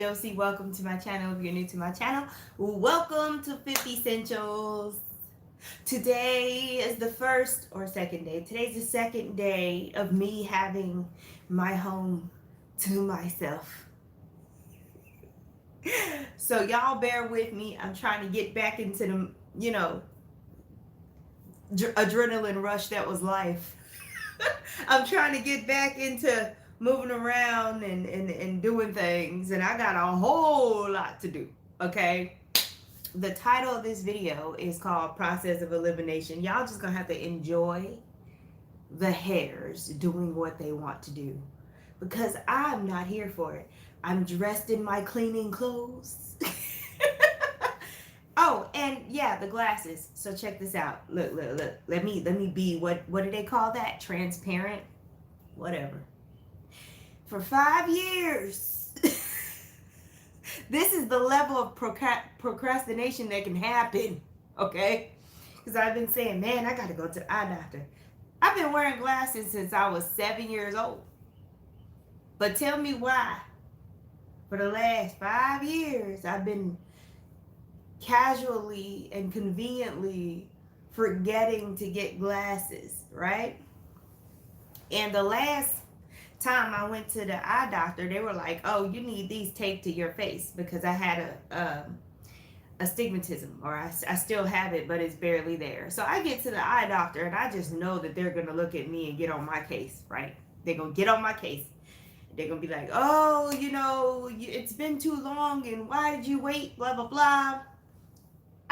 OC, welcome to my channel. If you're new to my channel, welcome to 50 Essentials. Today is the first or second day. Today's the second day of me having my home to myself. So y'all bear with me. I'm trying to get back into the, adrenaline rush that was life. I'm trying to get back into moving around and doing things, and I got a whole lot to do. Okay, the title of this video is called Process of Elimination. Y'all just gonna have to enjoy the hairs doing what they want to do, because I'm not here for it. I'm dressed in my cleaning clothes. Oh, and yeah, the glasses. So check this out. Look. Let me be, what do they call that? Transparent? Whatever. For 5 years, this is the level of procrastination that can happen, okay? Because I've been saying, man, I got to go to the eye doctor. I've been wearing glasses since I was 7 years old. But tell me why. For the last 5 years, I've been casually and conveniently forgetting to get glasses, right? And the last time I went to the eye doctor, they were like, oh, you need these taped to your face, because I had a astigmatism, or I still have it, but it's barely there. So I get to the eye doctor, and I just know that they're going to look at me and get on my case, right? They're going to get on my case. They're going to be like, oh, it's been too long, and why did you wait, blah, blah, blah.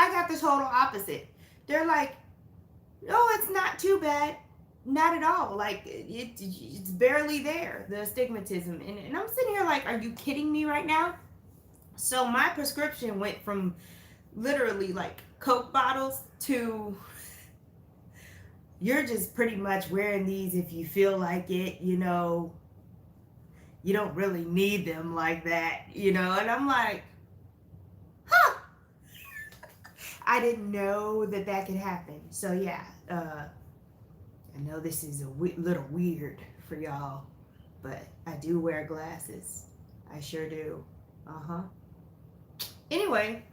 I got the total opposite. They're like, no, it's not too bad. Not at all. Like, it's barely there, the astigmatism. And I'm sitting here like, are you kidding me right now? So my prescription went from literally like Coke bottles to, you're just pretty much wearing these if you feel like it, you don't really need them like that, and I'm like, huh. I didn't know that could happen. So yeah, I know this is a little weird for y'all, but I do wear glasses. I sure do. Anyway,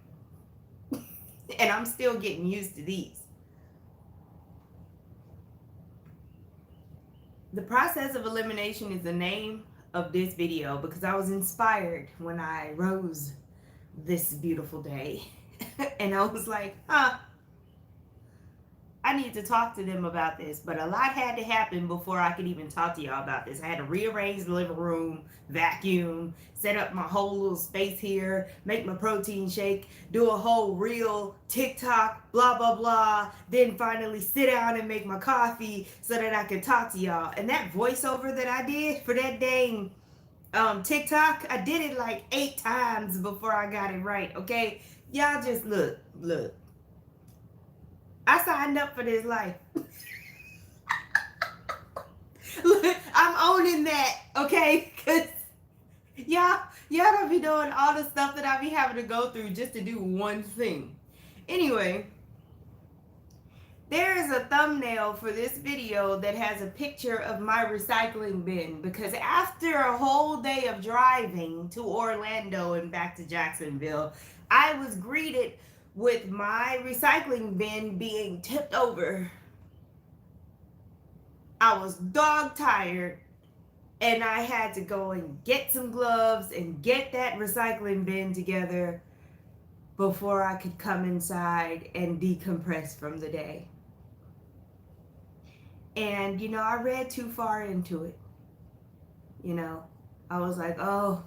and I'm still getting used to these. The process of elimination is the name of this video because I was inspired when I rose this beautiful day. And I was like, I need to talk to them about this. But a lot had to happen before I could even talk to y'all about this. I had to rearrange the living room, vacuum, set up my whole little space here, make my protein shake, do a whole reel, TikTok, blah, blah, blah. Then finally sit down and make my coffee so that I could talk to y'all. And that voiceover that I did for that dang TikTok, I did it like 8 times before I got it right, okay? Y'all just look. I signed up for this life. Look, I'm owning that, okay? Because y'all don't be doing all the stuff that I be having to go through just to do one thing. Anyway, there is a thumbnail for this video that has a picture of my recycling bin, because after a whole day of driving to Orlando and back to Jacksonville, I was greeted with my recycling bin being tipped over. I was dog tired, and I had to go and get some gloves and get that recycling bin together before I could come inside and decompress from the day. And I read too far into it. I was like, oh,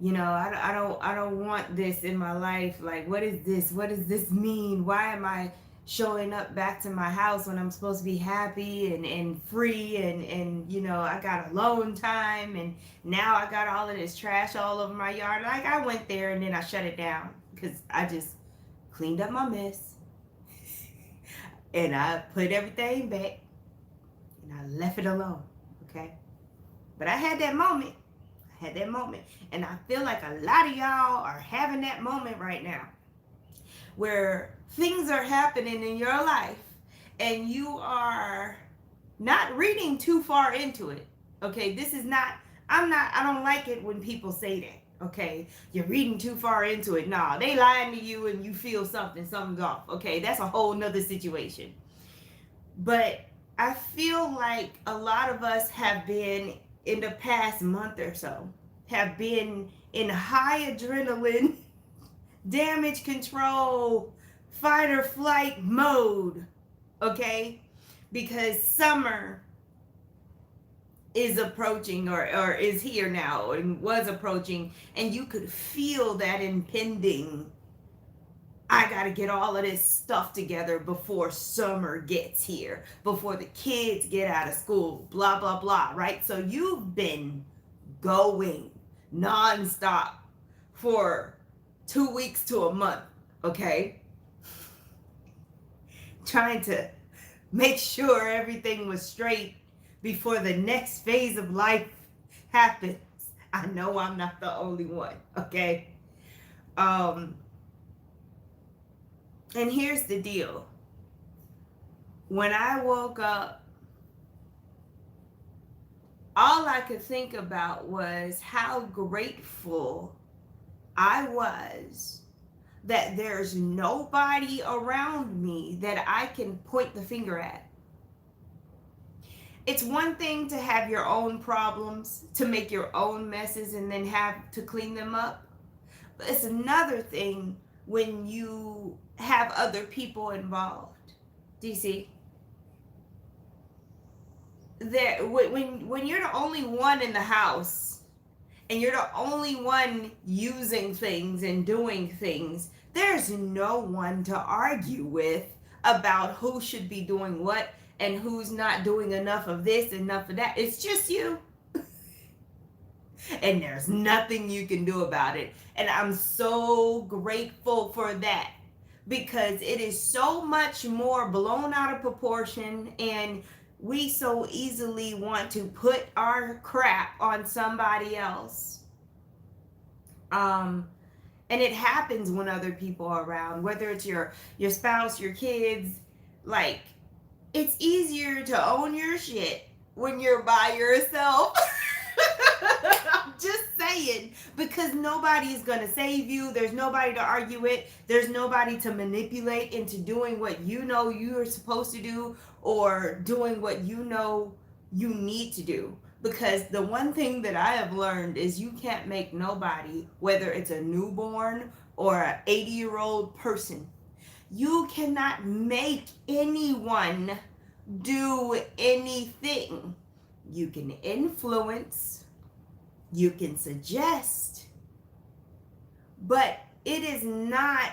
I don't want this in my life. Like, what is this? What does this mean? Why am I showing up back to my house when I'm supposed to be happy and free and I got alone time, and now I got all of this trash all over my yard. Like, I went there and then I shut it down because I just cleaned up my mess and I put everything back and I left it alone, okay? But I had that moment. And I feel like a lot of y'all are having that moment right now where things are happening in your life and you are not reading too far into it. Okay, this is not, I don't like it when people say that. Okay, you're reading too far into it. Nah, they lying to you and you feel something's off. Okay, that's a whole nother situation. But I feel like a lot of us have been in the past month or so, have been in high adrenaline, damage control, fight or flight mode. Okay, because summer is approaching, or is here now and was approaching, and you could feel that impending. I got to get all of this stuff together before summer gets here, before the kids get out of school, blah blah blah, right? So you've been going nonstop for 2 weeks to a month, okay, trying to make sure everything was straight before the next phase of life happens. I know I'm not the only one, okay? And here's the deal. When I woke up, all I could think about was how grateful I was that there's nobody around me that I can point the finger at. It's one thing to have your own problems, to make your own messes and then have to clean them up. But it's another thing when you have other people involved. Do you see? When you're the only one in the house and you're the only one using things and doing things, there's no one to argue with about who should be doing what and who's not doing enough of this, enough of that. It's just you. And there's nothing you can do about it. And I'm so grateful for that, because it is so much more blown out of proportion, and we so easily want to put our crap on somebody else. And it happens when other people are around, whether it's your spouse, your kids. Like, it's easier to own your shit when you're by yourself. I'm just saying, because nobody is going to save you. There's nobody to argue with. There's nobody to manipulate into doing what you know you're supposed to do, or doing what you know you need to do. Because the one thing that I have learned is you can't make nobody, whether it's a newborn or an 80-year-old person, you cannot make anyone do anything. You can influence, you can suggest, but it is not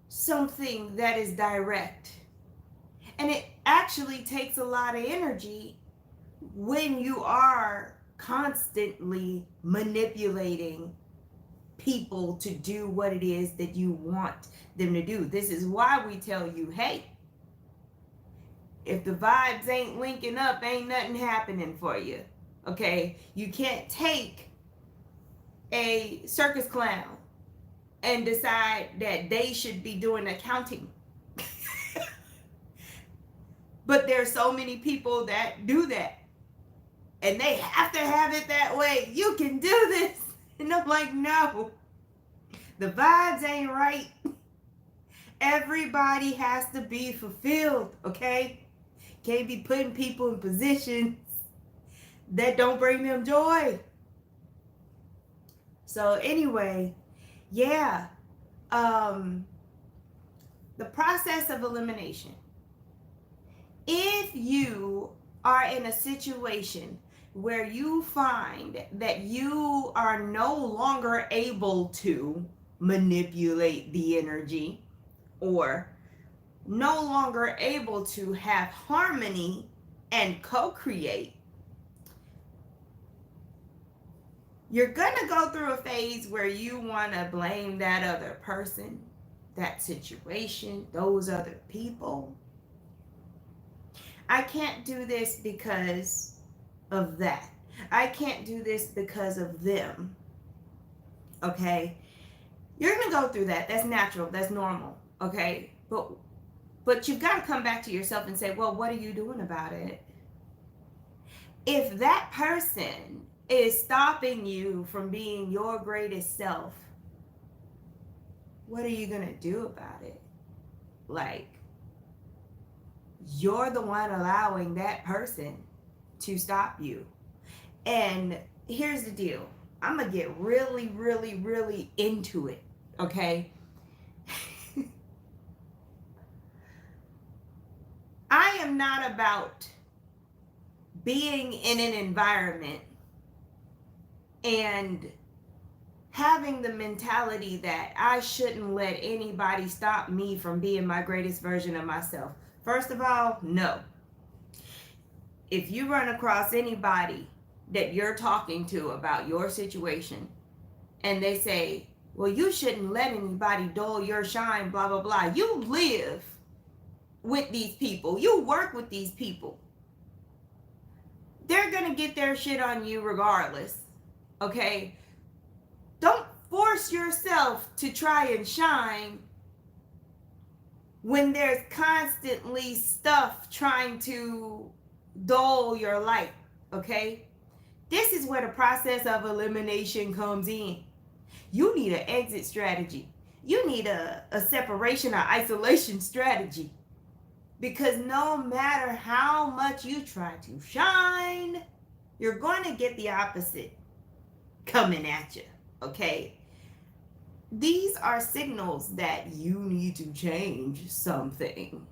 something that is direct. And it actually takes a lot of energy when you are constantly manipulating people to do what it is that you want them to do. This is why we tell you, hey, if the vibes ain't linking up, ain't nothing happening for you. Okay? You can't take a circus clown and decide that they should be doing accounting. But there's so many people that do that, and they have to have it that way. You can do this. And I'm like, no. The vibes ain't right. Everybody has to be fulfilled, okay? Can't be putting people in positions that don't bring them joy. So anyway, yeah. The process of elimination. If you are in a situation where you find that you are no longer able to manipulate the energy, or no longer able to have harmony and co-create, you're gonna go through a phase where you want to blame that other person, that situation, those other people. I can't do this because of that. I can't do this because of them. Okay? You're going to go through that. That's natural. That's normal. Okay? But you've got to come back to yourself and say, well, what are you doing about it? If that person is stopping you from being your greatest self, what are you going to do about it? Like, you're the one allowing that person to stop you. And here's the deal. I'm going to get really, really, really into it. Okay. I am not about being in an environment and having the mentality that I shouldn't let anybody stop me from being my greatest version of myself. First of all, no. If you run across anybody that you're talking to about your situation and they say, well, you shouldn't let anybody dull your shine, blah, blah, blah. You live with these people. You work with these people. They're going to get their shit on you regardless. Okay? Don't force yourself to try and shine when there's constantly stuff trying to dull your light. Okay? This is where the process of elimination comes in. You need an exit strategy. You need a separation or isolation strategy. Because no matter how much you try to shine, you're going to get the opposite coming at you. Okay? These are signals that you need to change something.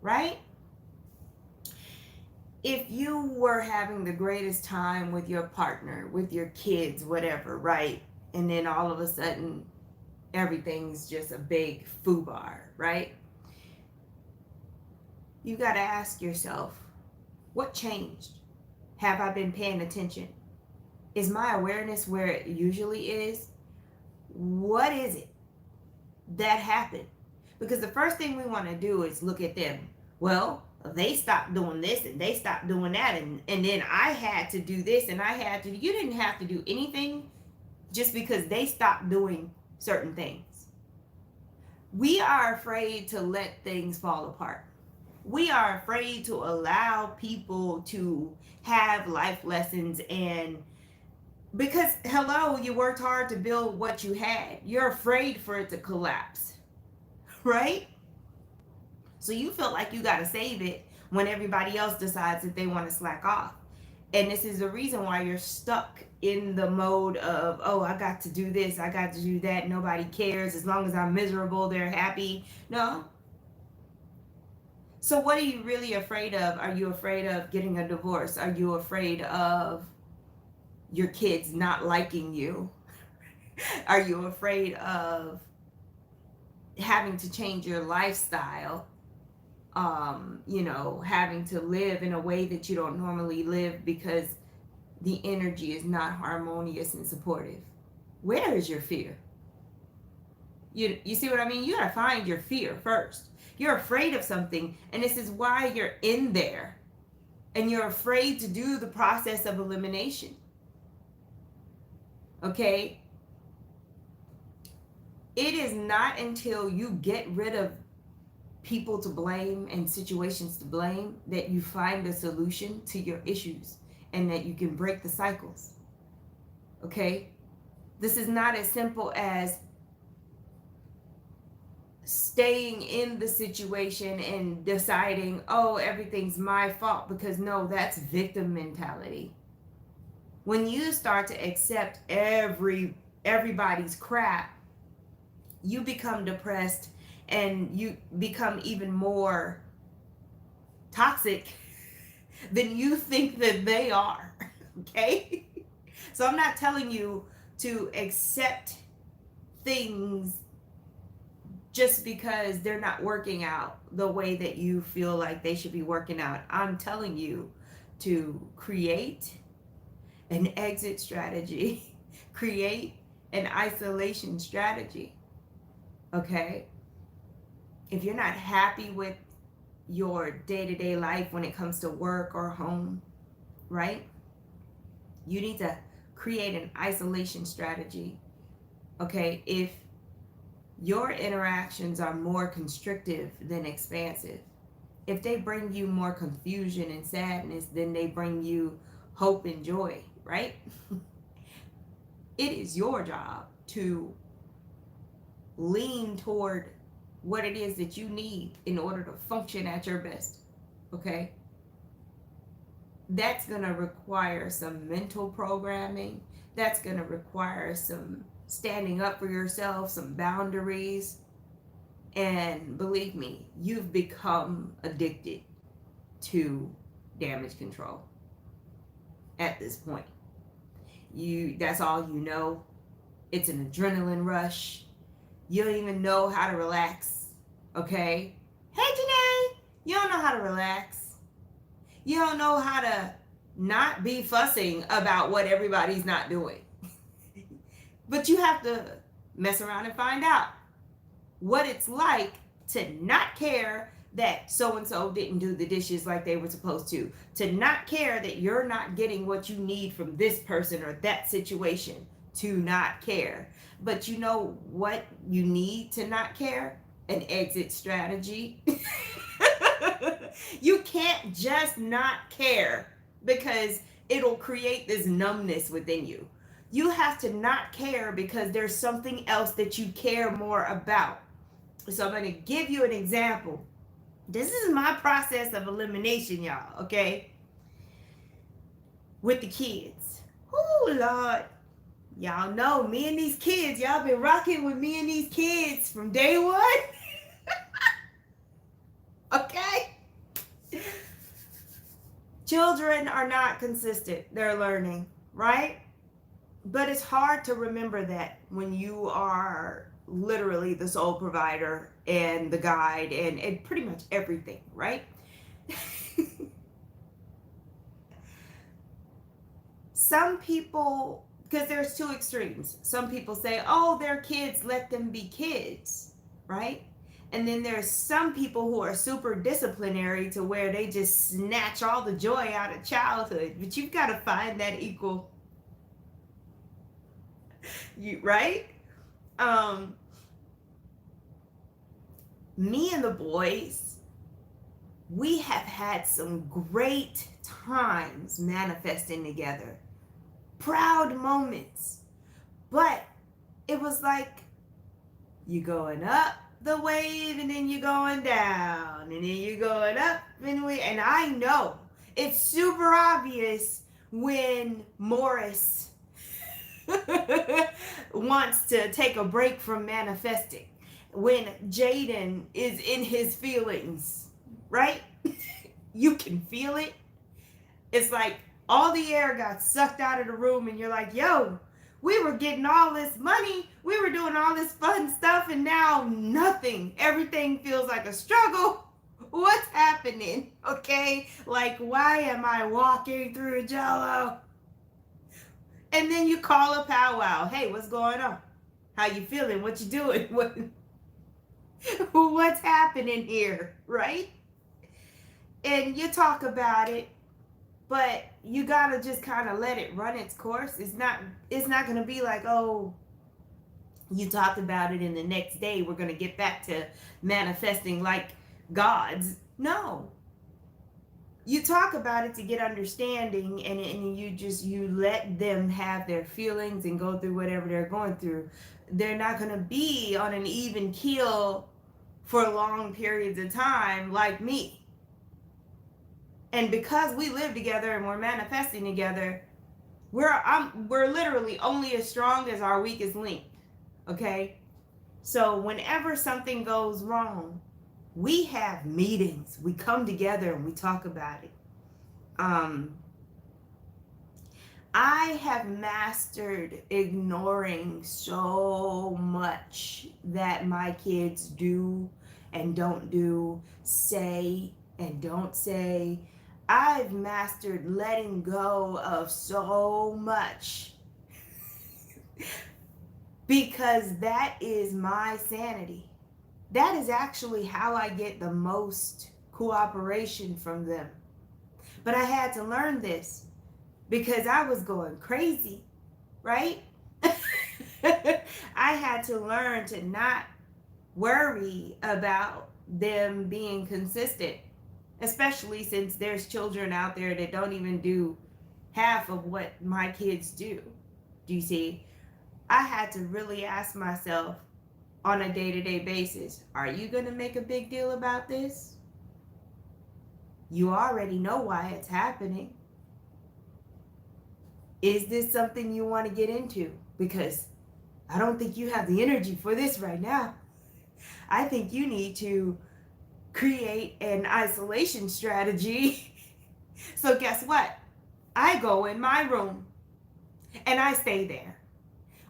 Right? If you were having the greatest time with your partner, with your kids, whatever, right? And then all of a sudden, everything's just a big foobar, right? You got to ask yourself, what changed? Have I been paying attention? Is my awareness where it usually is? What is it that happened? Because the first thing we want to do is look at them. Well, they stopped doing this and they stopped doing that. And then I had to do this and I had to. You didn't have to do anything just because they stopped doing certain things. We are afraid to let things fall apart. We are afraid to allow people to have life lessons, and because, hello, you worked hard to build what you had. You're afraid for it to collapse, right? So you feel like you got to save it when everybody else decides that they want to slack off. And this is the reason why you're stuck in the mode of, oh, I got to do this, I got to do that, nobody cares. As long as I'm miserable, they're happy. No. So what are you really afraid of? Are you afraid of getting a divorce? Are you afraid of your kids not liking you? Are you afraid of having to change your lifestyle? Having to live in a way that you don't normally live because the energy is not harmonious and supportive. Where is your fear? You see what I mean? You gotta find your fear first. You're afraid of something, and this is why you're in there. And you're afraid to do the process of elimination. Okay? It is not until you get rid of people to blame and situations to blame that you find a solution to your issues and that you can break the cycles. Okay? This is not as simple as staying in the situation and deciding, oh, everything's my fault, because no, that's victim mentality. When you start to accept everybody's crap, you become depressed and you become even more toxic than you think that they are. Okay? So I'm not telling you to accept things just because they're not working out the way that you feel like they should be working out. I'm telling you to create an exit strategy, create an isolation strategy. Okay? If you're not happy with your day-to-day life when it comes to work or home, right? You need to create an isolation strategy. Okay? If your interactions are more constrictive than expansive, if they bring you more confusion and sadness than they bring you hope and joy, right? It is your job to lean toward what it is that you need in order to function at your best, okay? That's going to require some mental programming. That's going to require some standing up for yourself, some boundaries. And believe me, you've become addicted to damage control at this point. That's all you know. It's an adrenaline rush. You don't even know how to relax. Okay? Hey Janae, you don't know how to relax. You don't know how to not be fussing about what everybody's not doing. But you have to mess around and find out what it's like to not care that so-and-so didn't do the dishes like they were supposed to not care that you're not getting what you need from this person or that situation, to not care. But you know what you need to not care? An exit strategy. You can't just not care, because it'll create this numbness within you. You have to not care because there's something else that you care more about. So I'm going to give you an example. This is my process of elimination, y'all, okay? With the kids. Oh, Lord. Y'all know me and these kids. Y'all been rocking with me and these kids from day one. Okay? Children are not consistent. They're learning, right? But it's hard to remember that when you are literally the sole provider and the guide and pretty much everything, right? Some people, because there's two extremes. Some people say, oh, they're kids, let them be kids, right? And then there's some people who are super disciplinary to where they just snatch all the joy out of childhood. But you've got to find that equal, right? Me and the boys, we have had some great times manifesting together. Proud moments. But it was like you going up the wave and then you're going down and then you're going up and I know it's super obvious when Morris wants to take a break from manifesting, when Jaden is in his feelings, right? You can feel it. It's like all the air got sucked out of the room and you're like, yo, we were getting all this money, we were doing all this fun stuff, and now nothing. Everything feels like a struggle. What's happening? Okay, like, why am I walking through Jello? And then you call a powwow. Hey, what's going on? How you feeling? What you doing? What's happening here, right? And you talk about it, but you gotta just kind of let it run its course. It's not gonna be like, oh, you talked about it and the next day we're gonna get back to manifesting like gods. No. You talk about it to get understanding, and you let them have their feelings and go through whatever they're going through. They're not gonna be on an even keel for long periods of time like me. And because we live together and we're manifesting together, we're literally only as strong as our weakest link. Okay? So whenever something goes wrong, we have meetings. We come together and we talk about it. I have mastered ignoring so much that my kids do and don't do, say and don't say. I've mastered letting go of so much because that is my sanity. That is actually how I get the most cooperation from them. But I had to learn this because I was going crazy, right? I had to learn to not worry about them being consistent, especially since there's children out there that don't even do half of what my kids do. Do you see? I had to really ask myself on a day-to-day basis, are you going to make a big deal about this? You already know why it's happening. Is this something you want to get into? Because I don't think you have the energy for this right now. I think you need to create an isolation strategy. So guess what? I go in my room and I stay there.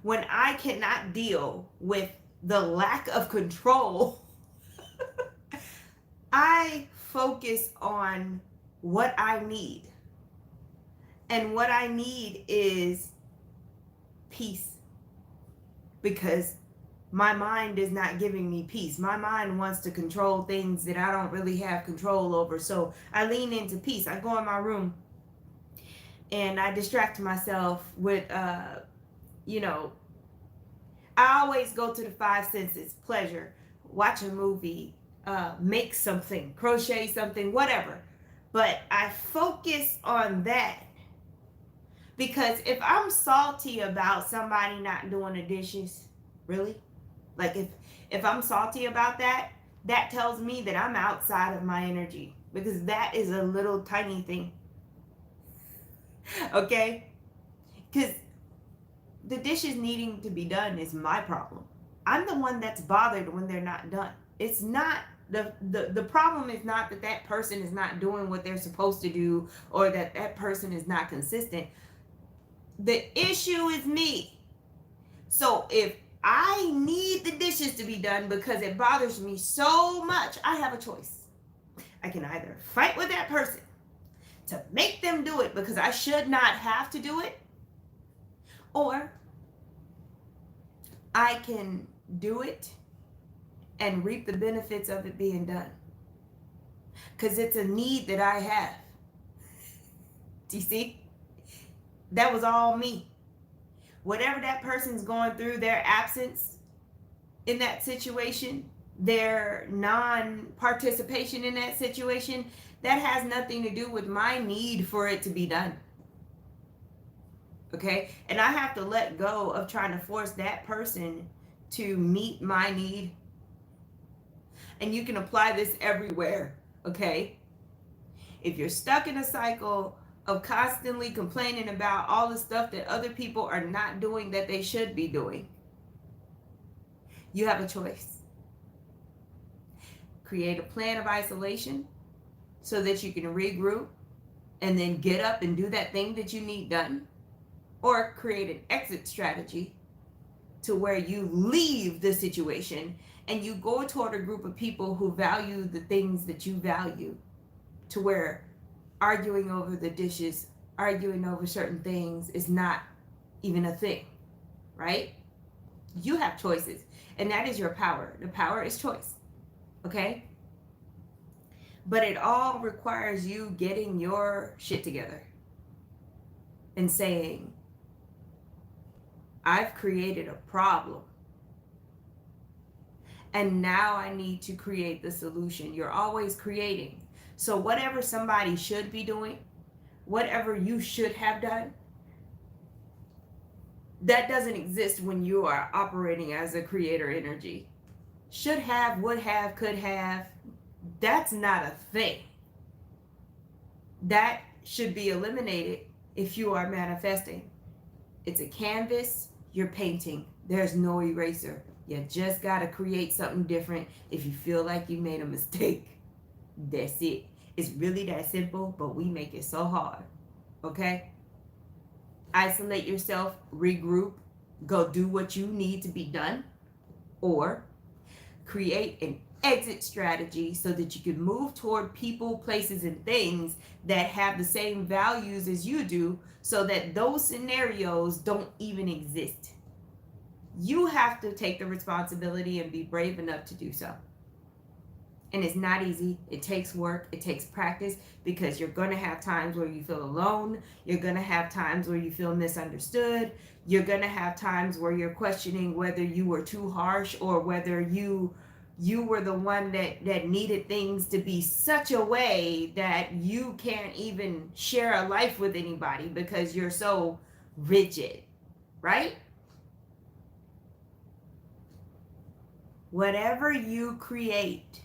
When I cannot deal with the lack of control, I focus on what I need. And what I need is peace. Because my mind is not giving me peace. My mind wants to control things that I don't really have control over. So I lean into peace. I go in my room and I distract myself with, I always go to the five senses: pleasure, watch a movie, make something, crochet something, whatever. But I focus on that. Because if I'm salty about somebody not doing the dishes, really? Like if I'm salty about that, that tells me that I'm outside of my energy. Because that is a little tiny thing. Okay? Because the dishes needing to be done is my problem. I'm the one that's bothered when they're not done. It's not the problem is not that that person is not doing what they're supposed to do, or that that person is not consistent. The issue is me. So if I need the dishes to be done because it bothers me so much, I have a choice. I can either fight with that person to make them do it because I should not have to do it, or I can do it and reap the benefits of it being done. Because it's a need that I have. Do you see? That was all me. Whatever that person's going through, their absence in that situation, their non-participation in that situation, that has nothing to do with my need for it to be done. Okay? And I have to let go of trying to force that person to meet my need. And you can apply this everywhere. Okay? If you're stuck in a cycle of constantly complaining about all the stuff that other people are not doing that they should be doing, you have a choice. Create a plan of isolation so that you can regroup and then get up and do that thing that you need done, or create an exit strategy to where you leave the situation and you go toward a group of people who value the things that you value, to where arguing over the dishes, arguing over certain things is not even a thing, right? You have choices, and that is your power. The power is choice, okay? But it all requires you getting your shit together and saying, I've created a problem, and now I need to create the solution. You're always creating. So whatever somebody should be doing, whatever you should have done, that doesn't exist when you are operating as a creator energy. Should have, would have, could have, that's not a thing. That should be eliminated if you are manifesting. It's a canvas, you're painting. There's no eraser. You just got to create something different if you feel like you made a mistake. That's it. It's really that simple, but we make it so hard. Okay? Isolate yourself, regroup, go do what you need to be done, or create an exit strategy so that you can move toward people, places, and things that have the same values as you do, so that those scenarios don't even exist. You have to take the responsibility and be brave enough to do so. And it's not easy. It takes work. It takes practice, because you're going to have times where you feel alone. You're going to have times where you feel misunderstood. You're going to have times where you're questioning whether you were too harsh or whether you You were the one that needed things to be such a way that you can't even share a life with anybody because you're so rigid, right? Whatever you create,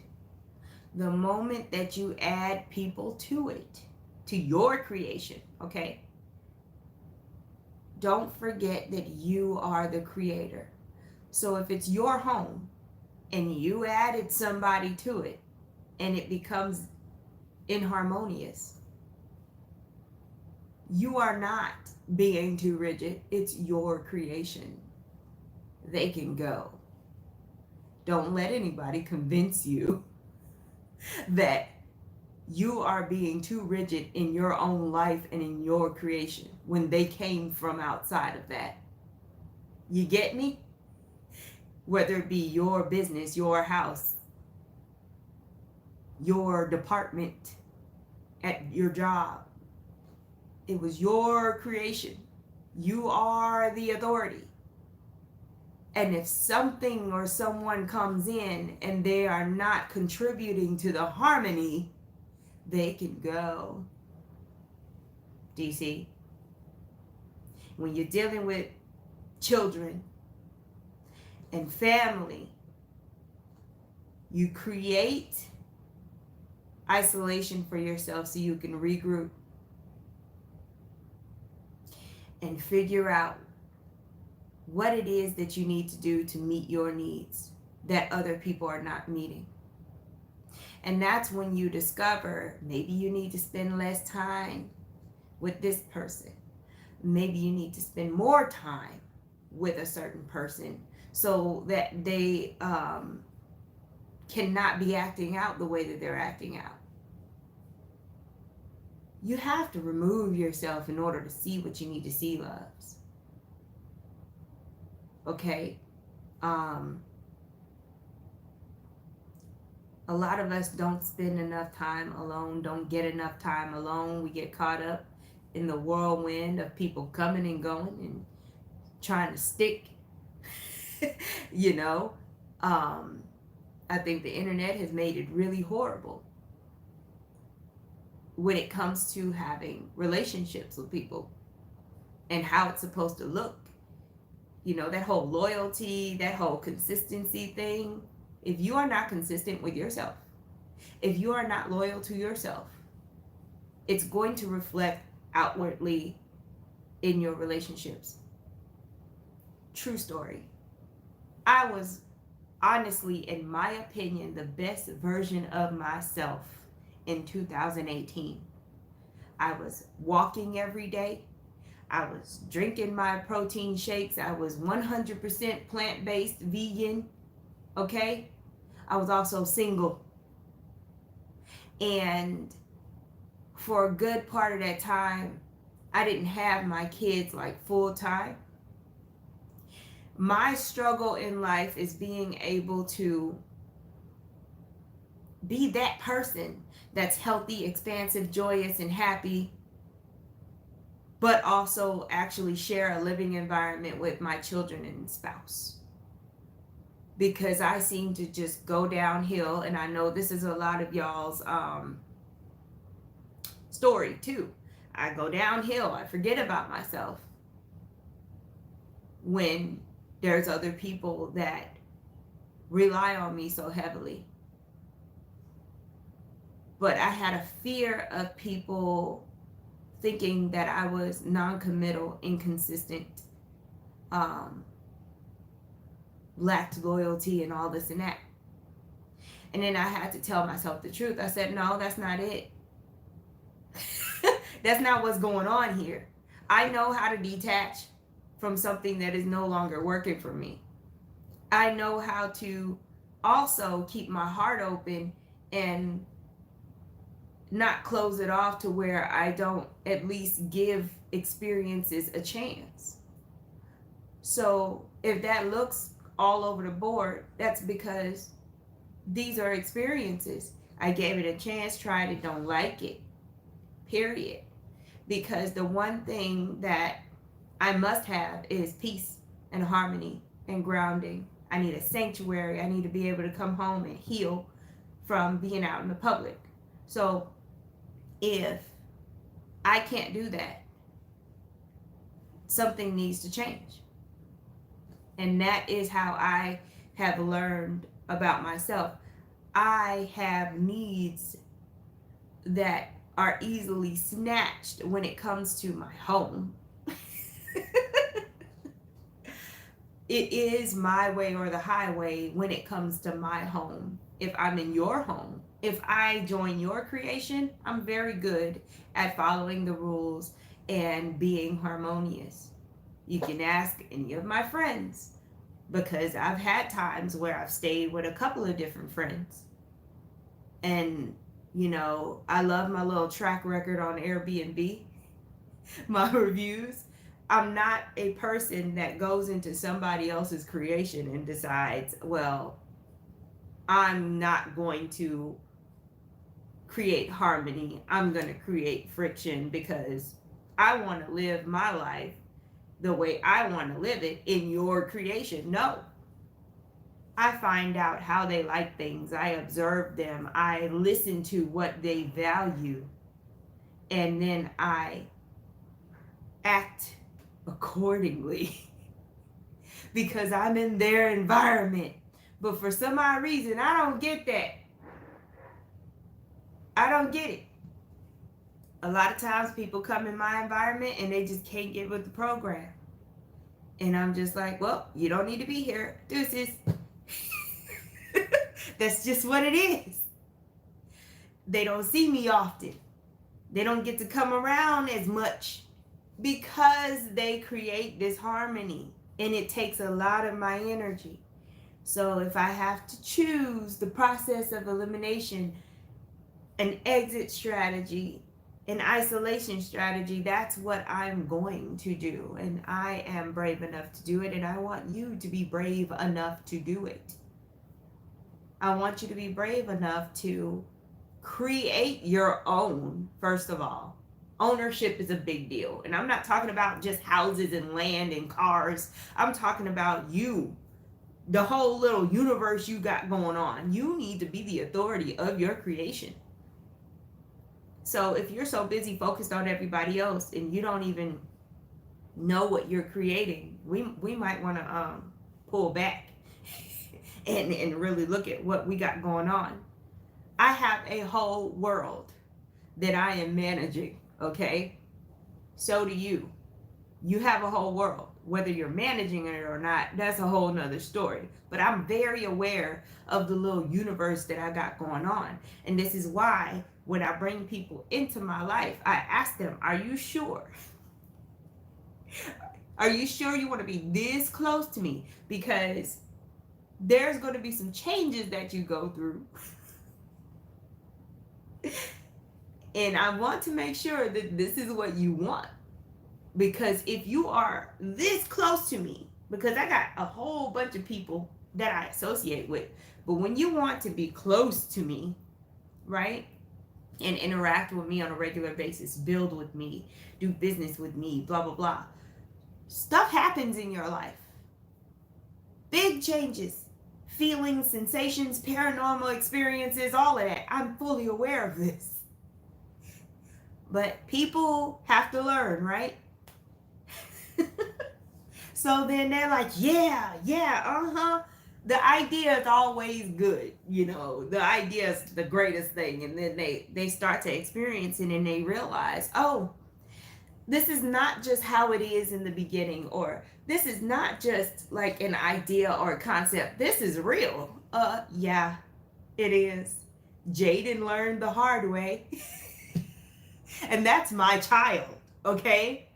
the moment that you add people to it, to your creation, okay? Don't forget that you are the creator. So if it's your home and you added somebody to it and it becomes inharmonious, you are not being too rigid. It's your creation. They can go. Don't let anybody convince you that you are being too rigid in your own life and in your creation when they came from outside of that. You get me? Whether it be your business, your house, your department, at your job, it was your creation. You are the authority. And if something or someone comes in and they are not contributing to the harmony, they can go. DC, when you're dealing with children and family, you create isolation for yourself so you can regroup and figure out what it is that you need to do to meet your needs that other people are not meeting. And that's when you discover maybe you need to spend less time with this person. Maybe you need to spend more time with a certain person so that they cannot be acting out the way that they're acting out. You have to remove yourself in order to see what you need to see, loves. Okay? A lot of us don't spend enough time alone, don't get enough time alone. We get caught up in the whirlwind of people coming and going and trying to stick, you know. I think the internet has made it really horrible when it comes to having relationships with people and how it's supposed to look. You know, that whole loyalty, that whole consistency thing. If you are not consistent with yourself, if you are not loyal to yourself, it's going to reflect outwardly in your relationships. True story. I was honestly, in my opinion, the best version of myself in 2018. I was walking every day. I was drinking my protein shakes. I was 100% plant-based vegan. Okay? I was also single. And for a good part of that time, I didn't have my kids like full time. My struggle in life is being able to be that person that's healthy, expansive, joyous, and happy, but also actually share a living environment with my children and spouse. Because I seem to just go downhill, and I know this is a lot of y'all's story too. I go downhill, I forget about myself when there's other people that rely on me so heavily. But I had a fear of people thinking that I was non-committal, inconsistent, lacked loyalty and all this and that. And then I had to tell myself the truth. I said, no, that's not it. That's not what's going on here. I know how to detach from something that is no longer working for me. I know how to also keep my heart open and not close it off to where I don't at least give experiences a chance. So if that looks all over the board, that's because these are experiences. I gave it a chance, tried it, don't like it, period. Because the one thing that I must have is peace and harmony and grounding. I need a sanctuary. I need to be able to come home and heal from being out in the public. So if I can't do that, something needs to change. And that is how I have learned about myself. I have needs that are easily snatched when it comes to my home. It is my way or the highway when it comes to my home. If I'm in your home, if I join your creation, I'm very good at following the rules and being harmonious. You can ask any of my friends, because I've had times where I've stayed with a couple of different friends. And, you know, I love my little track record on Airbnb, my reviews. I'm not a person that goes into somebody else's creation and decides, well, I'm not going to create harmony. I'm going to create friction because I want to live my life the way I want to live it in your creation. No. I find out how they like things. I observe them. I listen to what they value. And then I act accordingly because I'm in their environment. But for some odd reason, I don't get that. I don't get it. A lot of times people come in my environment and they just can't get with the program. And I'm just like, well, you don't need to be here. Deuces. That's just what it is. They don't see me often. They don't get to come around as much because they create this harmony. And it takes a lot of my energy. So if I have to choose the process of elimination, an exit strategy, an isolation strategy, that's what I'm going to do. And I am brave enough to do it. And I want you to be brave enough to do it. I want you to be brave enough to create your own, first of all. Ownership is a big deal. And I'm not talking about just houses and land and cars. I'm talking about you. The whole little universe you got going on. You need to be the authority of your creation. So if you're so busy focused on everybody else and you don't even know what you're creating, we might want to pull back and really look at what we got going on. I have a whole world that I am managing, okay? So do you. You have a whole world. Whether you're managing it or not, that's a whole nother story. But I'm very aware of the little universe that I got going on. And this is why when I bring people into my life, I ask them, are you sure? Are you sure you want to be this close to me? Because there's going to be some changes that you go through. And I want to make sure that this is what you want. Because if you are this close to me, because I got a whole bunch of people that I associate with, but when you want to be close to me, right, and interact with me on a regular basis, build with me, do business with me, blah, blah, blah, stuff happens in your life. Big changes, feelings, sensations, paranormal experiences, all of that. I'm fully aware of this. But people have to learn, right? So then they're like, yeah, the idea is always good, you know, the idea is the greatest thing. And then they start to experience it and they realize, oh, this is not just how it is in the beginning, or this is not just like an idea or a concept. This is real. Yeah, it is. Jaden learned the hard way. And that's my child, okay?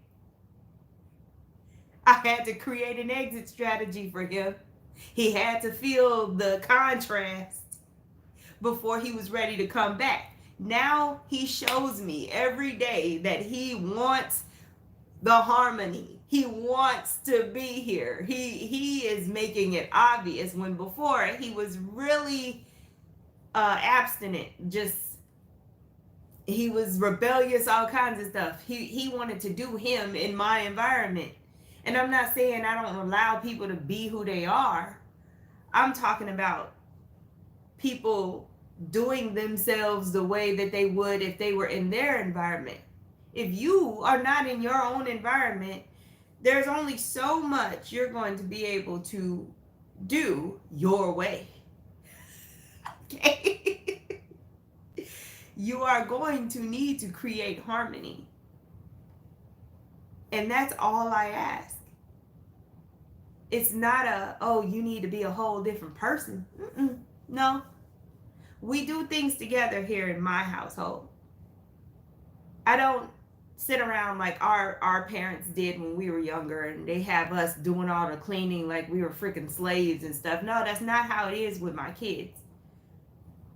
I had to create an exit strategy for him. He had to feel the contrast before he was ready to come back. Now he shows me every day that he wants the harmony. He wants to be here. He is making it obvious when before he was really abstinent. He was rebellious, all kinds of stuff. He wanted to do him in my environment. And I'm not saying I don't allow people to be who they are, I'm talking about people doing themselves the way that they would if they were in their environment. If you are not in your own environment, there's only so much you're going to be able to do your way. Okay? You are going to need to create harmony. And that's all I ask. It's not oh, you need to be a whole different person. No. We do things together here in my household. I don't sit around like our parents did when we were younger, and they have us doing all the cleaning like we were freaking slaves and stuff. No, that's not how it is with my kids.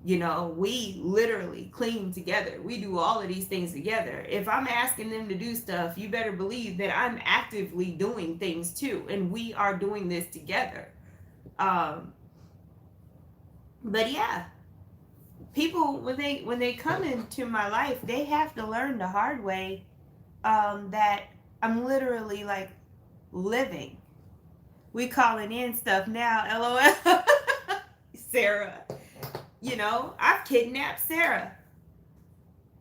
You know, we literally clean together. We do all of these things together. If I'm asking them to do stuff, you better believe that I'm actively doing things too, and we are doing this together. But yeah, people, when they come into my life, they have to learn the hard way, that I'm literally like living. We calling in stuff now, LOL. Sarah, you know, I've kidnapped Sarah.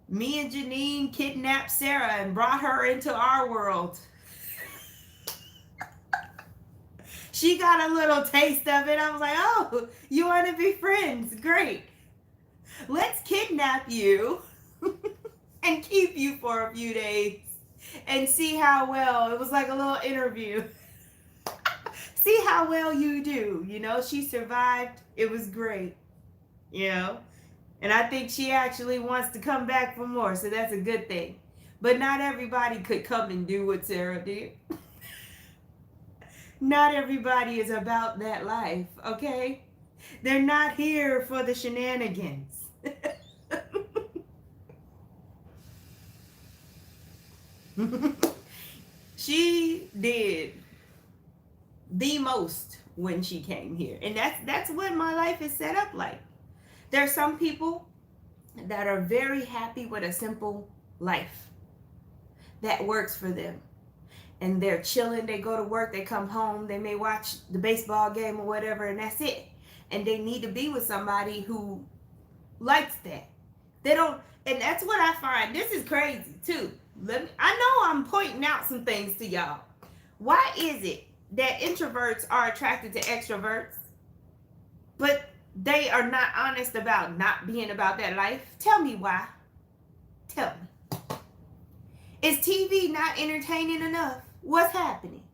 Me and Janine kidnapped Sarah and brought her into our world. She got a little taste of it. I was like, oh, you want to be friends? Great. Let's kidnap you and keep you for a few days and see how well. It was like a little interview. See how well you do. You know, she survived. It was great. You know, and I think she actually wants to come back for more, so that's a good thing. But not everybody could come and do what Sarah did. Not everybody is about that life, okay? They're not here for the shenanigans. She did the most when she came here, and that's what my life is set up like. There are some people that are very happy with a simple life that works for them. And they're chilling, they go to work, they come home, they may watch the baseball game or whatever, and that's it. And they need to be with somebody who likes that. They don't, and that's what I find. This is crazy too. I know I'm pointing out some things to y'all. Why is it that introverts are attracted to extroverts, but they are not honest about not being about that life? Tell me why. Tell me. Is TV not entertaining enough? What's happening?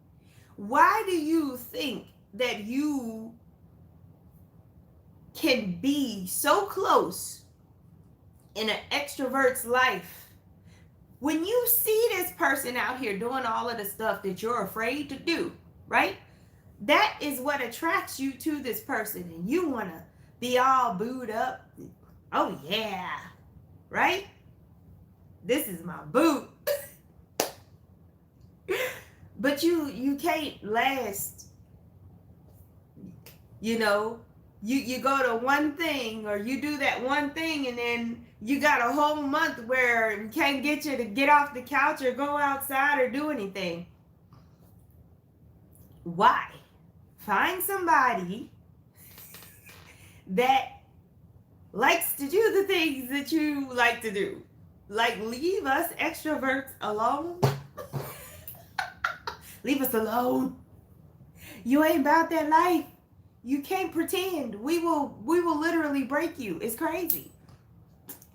Why do you think that you can be so close in an extrovert's life when you see this person out here doing all of the stuff that you're afraid to do, right? That is what attracts you to this person, and you want to be all booed up. Oh yeah, right? This is my boo. But you can't last. You know, you go to one thing, or you do that one thing, and then you got a whole month where you can't get you to get off the couch or go outside or do anything. Why? Find somebody that likes to do the things that you like to do. Like, leave us extroverts alone. Leave us alone. You ain't about that life. You can't pretend. We will literally break you. It's crazy.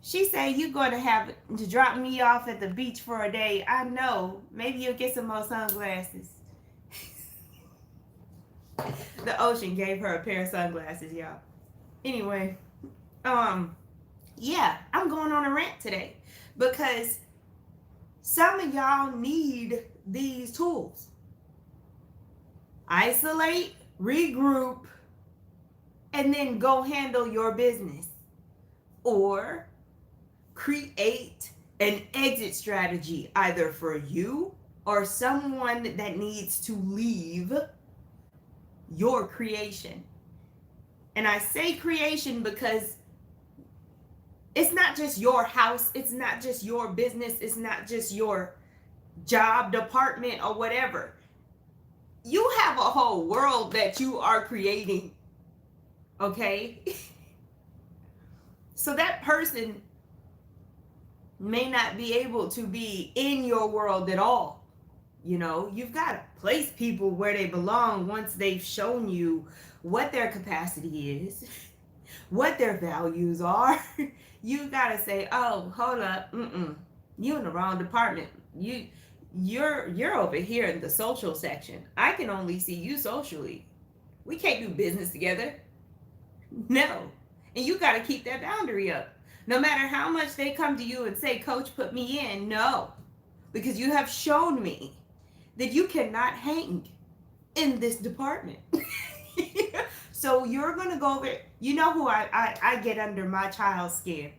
She said you're going to have to drop me off at the beach for a day. I know. Maybe you'll get some more sunglasses. The ocean gave her a pair of sunglasses, y'all. Anyway, yeah, I'm going on a rant today because some of y'all need these tools. Isolate, regroup, and then go handle your business. Or create an exit strategy either for you or someone that needs to leave your creation. And I say creation because it's not just your house, it's not just your business, it's not just your job department or whatever. You have a whole world that you are creating. Okay? So that person may not be able to be in your world at all. You know, you've got to place people where they belong once they've shown you what their capacity is, what their values are. You got to say, "Oh, hold up. You in the wrong department. You're over here in the social section. I can only see you socially. We can't do business together." No. And you got to keep that boundary up. No matter how much they come to you and say, "Coach, put me in." No. Because you have shown me that you cannot hang in this department. So you're going to go over, you know who I get under my child's skin?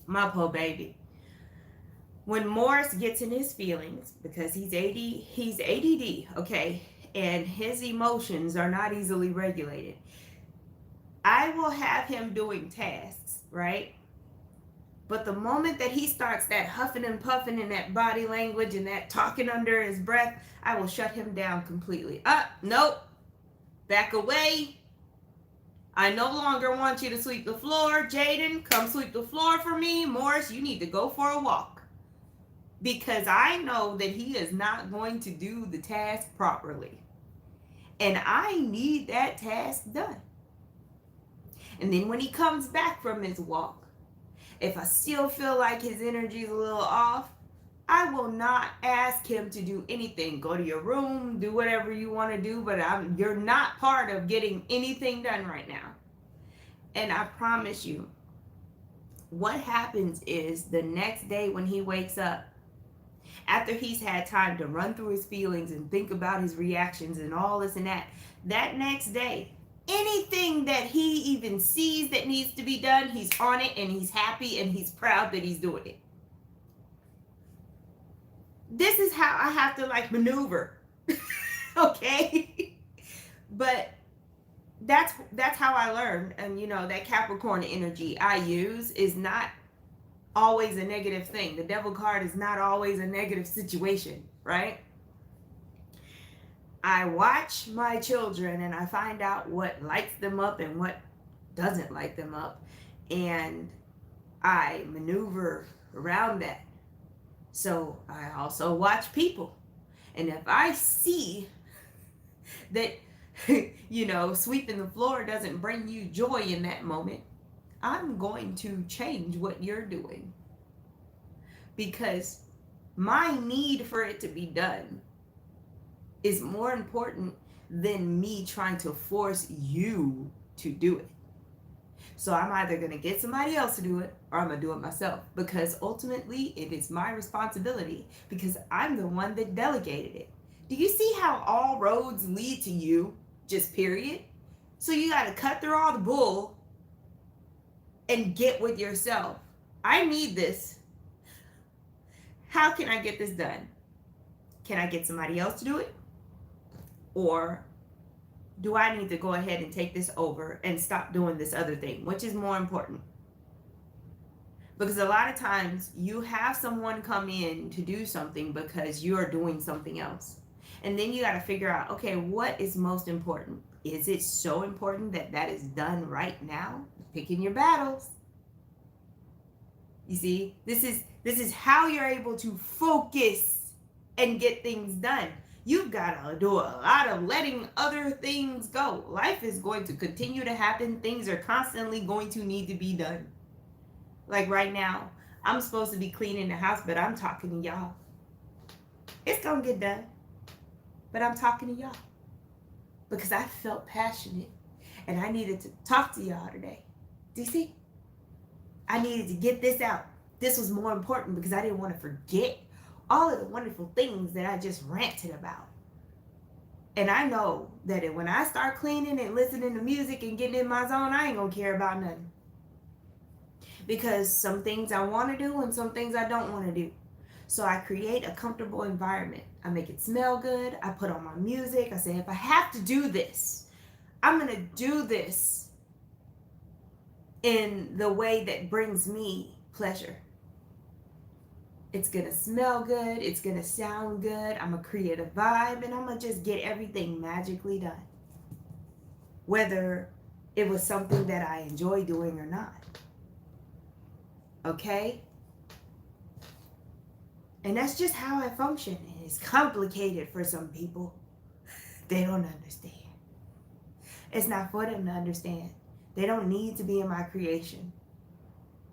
My poor baby. When Morris gets in his feelings, because he's ADD, okay, and his emotions are not easily regulated, I will have him doing tasks, right? But the moment that he starts that huffing and puffing and that body language and that talking under his breath, I will shut him down completely. Nope. Back away. I no longer want you to sweep the floor. Jaden, come sweep the floor for me. Morris, you need to go for a walk. Because I know that he is not going to do the task properly. And I need that task done. And then when he comes back from his walk, if I still feel like his energy is a little off, I will not ask him to do anything. Go to your room, do whatever you want to do, but you're not part of getting anything done right now. And I promise you, what happens is the next day when he wakes up, after he's had time to run through his feelings and think about his reactions and all this and that next day, anything that he even sees that needs to be done, he's on it and he's happy and he's proud that he's doing it. This is how I have to like maneuver. Okay? But that's how I learned. And you know, that Capricorn energy I use is not always a negative thing. The devil card is not always a negative situation, right? I watch my children and I find out what lights them up and what doesn't light them up. And I maneuver around that. So I also watch people. And if I see that, you know, sweeping the floor doesn't bring you joy in that moment, I'm going to change what you're doing. Because my need for it to be done is more important than me trying to force you to do it. So I'm either going to get somebody else to do it or I'm going to do it myself, because ultimately it is my responsibility, because I'm the one that delegated it. Do you see how all roads lead to you? Just period. So you got to cut through all the bull and get with yourself. I need this. How can I get this done? Can I get somebody else to do it? Or do I need to go ahead and take this over and stop doing this other thing? Which is more important? Because a lot of times you have someone come in to do something because you're doing something else. And then you got to figure out, okay, what is most important? Is it so important that that is done right now? Picking your battles. You see, this is how you're able to focus and get things done. You've got to do a lot of letting other things go. Life is going to continue to happen. Things are constantly going to need to be done. Like right now, I'm supposed to be cleaning the house, but I'm talking to y'all. It's going to get done. But I'm talking to y'all because I felt passionate and I needed to talk to y'all today. Do you see? I needed to get this out. This was more important because I didn't want to forget all of the wonderful things that I just ranted about. And I know that when I start cleaning and listening to music and getting in my zone, I ain't gonna care about nothing. Because some things I want to do and some things I don't want to do. So I create a comfortable environment. I make it smell good. I put on my music. I say, if I have to do this, I'm gonna do this in the way that brings me pleasure. It's going to smell good. It's going to sound good. I'm going to create a vibe and I'm going to just get everything magically done. Whether it was something that I enjoy doing or not. Okay? And that's just how I function. And it's complicated for some people. They don't understand. It's not for them to understand. They don't need to be in my creation.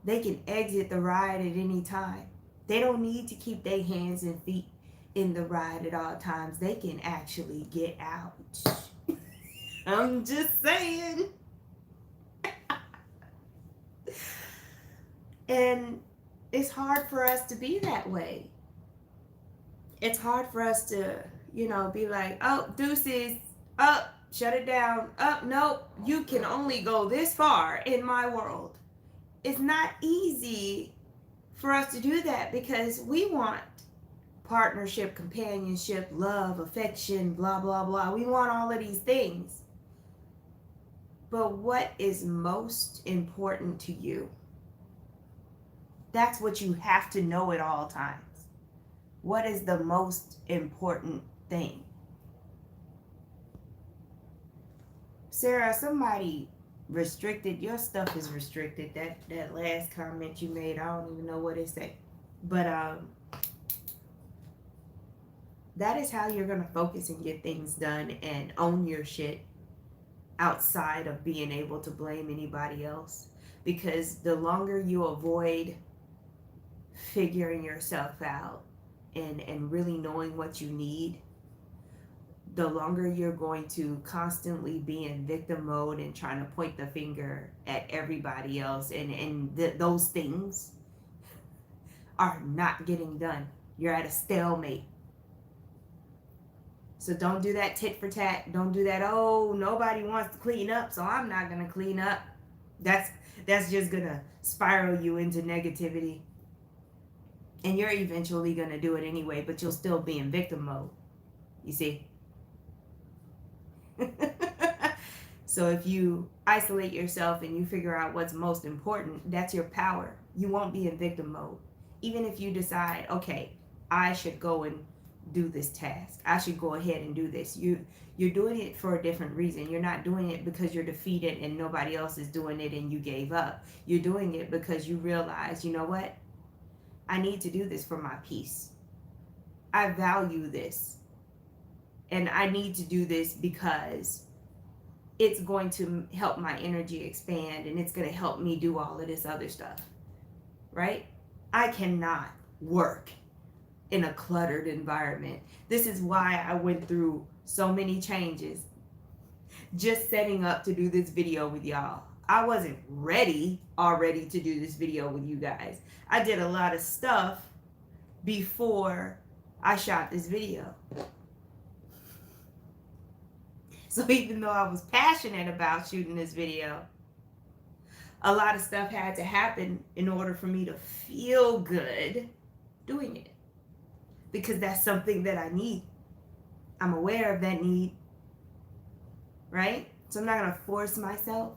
They can exit the ride at any time. They don't need to keep their hands and feet in the ride at all times. They can actually get out. I'm just saying. And it's hard for us to be that way. It's hard for us to, be like, oh, deuces, up, shut it down, up, nope, you can only go this far in my world. It's not easy for us to do that because we want partnership, companionship, love, affection, blah, blah, blah. We want all of these things. But what is most important to you? That's what you have to know at all times. What is the most important thing? Sarah, somebody restricted, your stuff is restricted. That last comment you made, I don't even know what it said. But that is how you're going to focus and get things done and own your shit outside of being able to blame anybody else. Because the longer you avoid figuring yourself out and really knowing what you need, the longer you're going to constantly be in victim mode and trying to point the finger at everybody else, and those things are not getting done. You're at a stalemate. So don't do that tit for tat. Don't do that, oh, nobody wants to clean up, so I'm not going to clean up. That's just going to spiral you into negativity. And you're eventually going to do it anyway, but you'll still be in victim mode. You see? So if you isolate yourself and you figure out what's most important, that's your power. You won't be in victim mode. Even if you decide, okay, I should go and do this task. I should go ahead and do this. You're doing it for a different reason. You're not doing it because you're defeated and nobody else is doing it and you gave up. You're doing it because you realize, you know what? I need to do this for my peace. I value this. And I need to do this because it's going to help my energy expand and it's going to help me do all of this other stuff. Right? I cannot work in a cluttered environment. This is why I went through so many changes just setting up to do this video with y'all. I wasn't already to do this video with you guys. I did a lot of stuff before I shot this video. So even though I was passionate about shooting this video, a lot of stuff had to happen in order for me to feel good doing it. Because that's something that I need. I'm aware of that need. Right? So I'm not going to force myself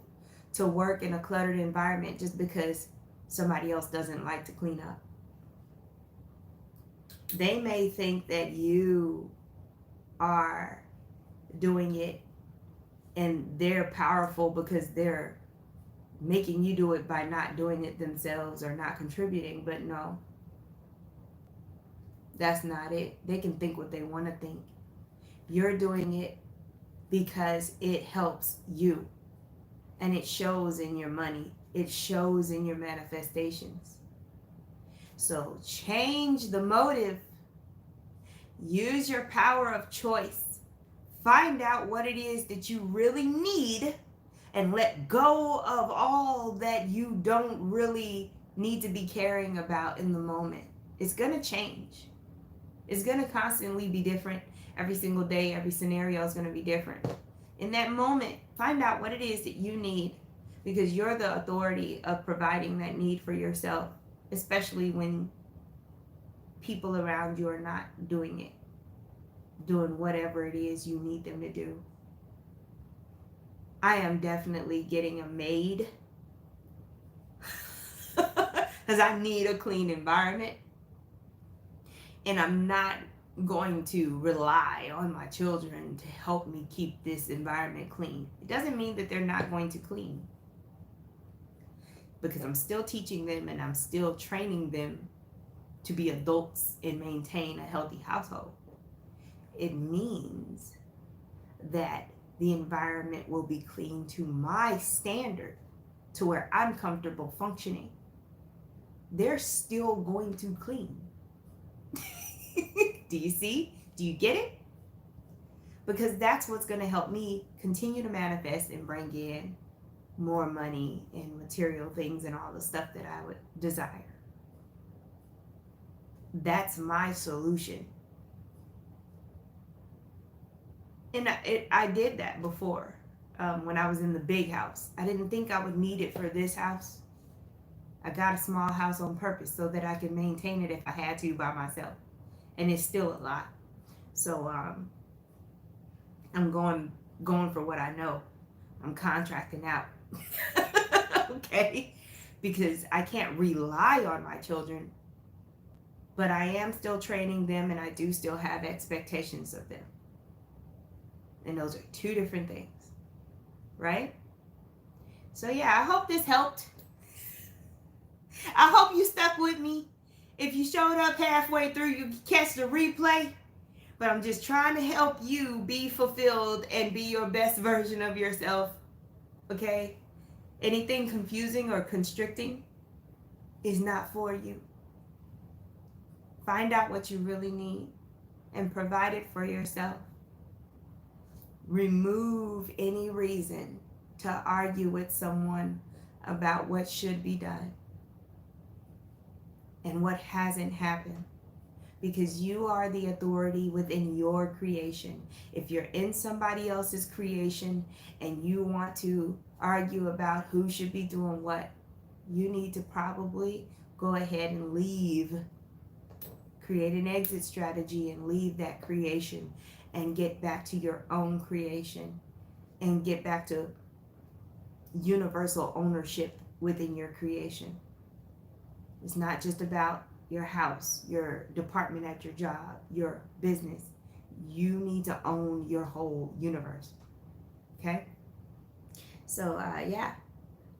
to work in a cluttered environment just because somebody else doesn't like to clean up. They may think that you are doing it and they're powerful because they're making you do it by not doing it themselves or not contributing, but no. That's not it. They can think what they want to think. You're doing it because it helps you. And it shows in your money. It shows in your manifestations. So change the motive. Use your power of choice. Find out what it is that you really need and let go of all that you don't really need to be caring about in the moment. It's going to change. It's going to constantly be different. Every single day, every scenario is going to be different. In that moment, find out what it is that you need because you're the authority of providing that need for yourself, especially when people around you are not doing it, doing whatever it is you need them to do. I am definitely getting a maid because I need a clean environment. And I'm not going to rely on my children to help me keep this environment clean. It doesn't mean that they're not going to clean, because I'm still teaching them and I'm still training them to be adults and maintain a healthy household. It means that the environment will be clean to my standard, to where I'm comfortable functioning. They're still going to clean. Do you see? Do you get it? Because that's what's going to help me continue to manifest and bring in more money and material things and all the stuff that I would desire. That's my solution. And I did that before, when I was in the big house. I didn't think I would need it for this house. I got a small house on purpose so that I could maintain it if I had to by myself. And it's still a lot. So I'm going for what I know. I'm contracting out. Okay? Because I can't rely on my children, but I am still training them, and I do still have expectations of them. And those are two different things, right? So yeah, I hope this helped. I hope you stuck with me. If you showed up halfway through, you catch the replay. But I'm just trying to help you be fulfilled and be your best version of yourself. Okay? Anything confusing or constricting is not for you. Find out what you really need and provide it for yourself. Remove any reason to argue with someone about what should be done and what hasn't happened, because you are the authority within your creation. If you're in somebody else's creation and you want to argue about who should be doing what, you need to probably go ahead and leave. Create an exit strategy and leave that creation and get back to your own creation and get back to universal ownership within your creation. It's not just about your house, your department at your job, your business. You need to own your whole universe. Okay? So, yeah.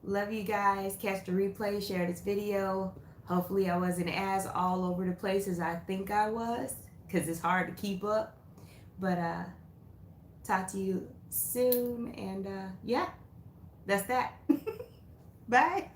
Love you guys. Catch the replay. Share this video. Hopefully I wasn't as all over the place as I think I was, because it's hard to keep up. But talk to you soon. And yeah, that's that. Bye.